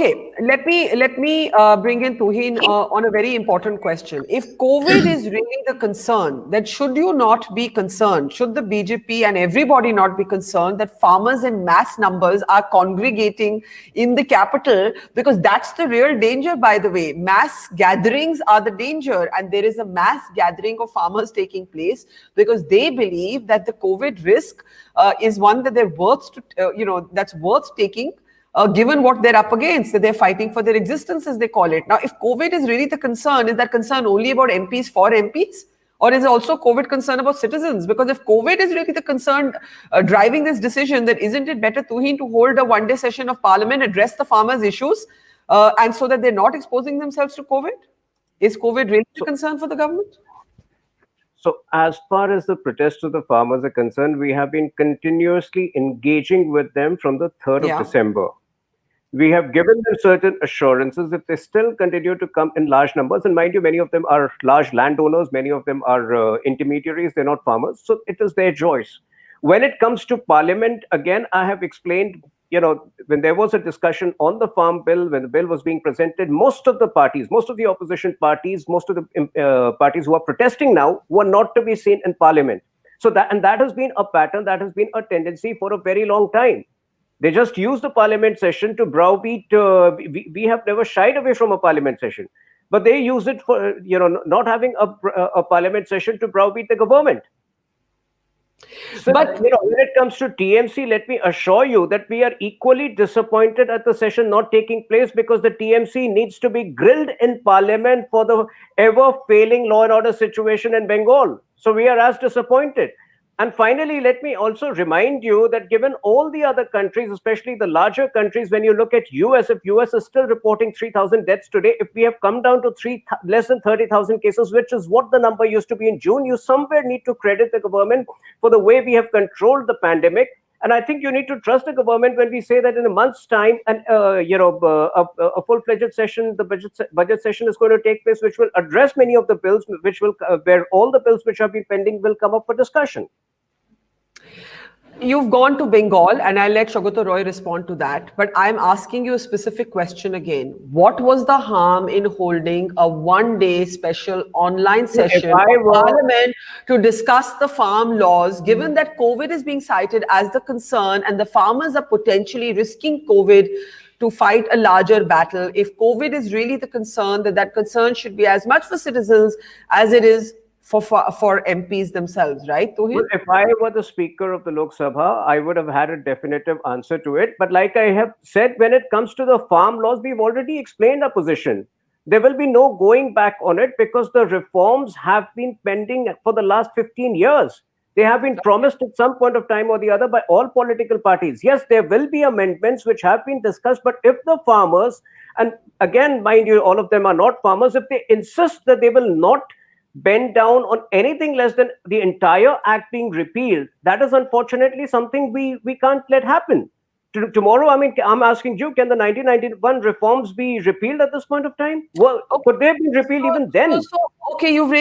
Okay, let me bring in Tuhin on a very important question. If COVID is really the concern, then should you not be concerned? Should the BJP and everybody not be concerned that farmers in mass numbers are congregating in the capital? Because that's the real danger, by the way. Mass gatherings are the danger, and there is a mass gathering of farmers taking place because they believe that the COVID risk is one that they're worth to, that's worth taking. Given what they're up against, that they're fighting for their existence, as they call it. Now, if COVID is really the concern, is that concern only about MPs for MPs? Or is also COVID concern about citizens? Because if COVID is really the concern driving this decision, then isn't it better, Tuhin, to hold a one-day session of Parliament, address the farmers' issues, and so that they're not exposing themselves to COVID? Is COVID really a concern for the government? So as far as the protests of the farmers are concerned, we have been continuously engaging with them from the 3rd of December. We have given them certain assurances that they still continue to come in large numbers. And mind you, many of them are large landowners. Many of them are intermediaries. They're not farmers. So it is their choice. When it comes to Parliament, again, I have explained, when there was a discussion on the farm bill, when the bill was being presented, most of the parties, most of the opposition parties, most of the parties who are protesting now were not to be seen in Parliament. So that has been a pattern, that has been a tendency for a very long time. They just use the Parliament session to browbeat. We have never shied away from a Parliament session, but they use it for not having a Parliament session to browbeat the government. So, but when it comes to TMC, let me assure you that we are equally disappointed at the session not taking place, because the TMC needs to be grilled in Parliament for the ever failing law and order situation in Bengal. So we are as disappointed. And finally, let me also remind you that given all the other countries, especially the larger countries, when you look at US, if US is still reporting 3,000 deaths today, if we have come down to less than 30,000 cases, which is what the number used to be in June, you somewhere need to credit the government for the way we have controlled the pandemic. And I think you need to trust the government when we say that in a month's time, and a full-fledged session, the budget session is going to take place, which will address many of the bills, where all the bills which have been pending will come up for discussion. You've gone to Bengal, and I'll let Saugata Roy respond to that. But I'm asking you a specific question again. What was the harm in holding a one-day special online session of Parliament to discuss the farm laws, given that COVID is being cited as the concern and the farmers are potentially risking COVID to fight a larger battle? If COVID is really the concern, that concern should be as much for citizens as it is for MPs themselves, right, Tuhin? Well, if I were the Speaker of the Lok Sabha, I would have had a definitive answer to it. But like I have said, when it comes to the farm laws, we've already explained our position. There will be no going back on it, because the reforms have been pending for the last 15 years. They have been promised at some point of time or the other by all political parties. Yes, there will be amendments which have been discussed, but if the farmers, and again, mind you, all of them are not farmers, if they insist that they will not bend down on anything less than the entire act being repealed, that is unfortunately something we can't let happen. Tomorrow, I mean, I'm asking you, can the 1991 reforms be repealed at this point of time? Well, could they be repealed even then? Okay, you've raised